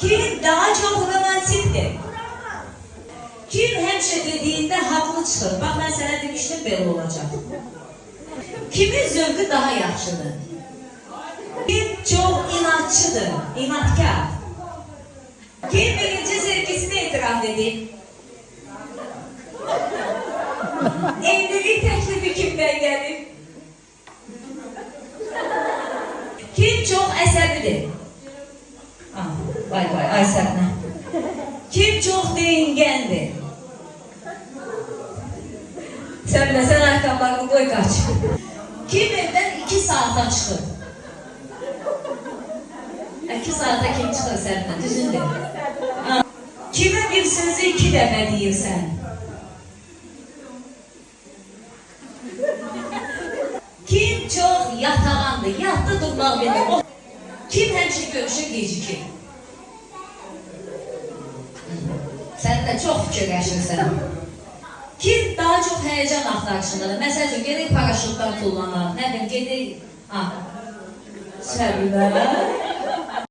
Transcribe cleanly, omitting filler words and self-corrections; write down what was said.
Kim daha çok romantikdir? Kim hemşe dediğinde haklı çıxır? Bak ben sana demiştim böyle olacak. Kimin zövkü daha yaxşıdır? Kim çok inatçıdır, inatkar? Kim birinci sevgisini itiraf edeyim? Evlilik teklifi kimden gelir? Kim çok əsəbidir? Vay vay Aysəbnə. Kim çok değingendir? Sen de sen ayakkabılarını koy kaç. Kim evden 2 saate çıxır? 2 saate kim çıxır səndən? Düzündür. Kime bir sözü 2 dəfə deyirsən? Kim çok yatağandır? Yatdı durmaq bilir. Kim həmişə görüşə gecikir? Sen de çok fikirləşirsən. Kim daha çok heyecan axtarışındadır? Məsəl üçün, gedək paraşütdən tullanar, nə bilim, gedək... Səbirlər.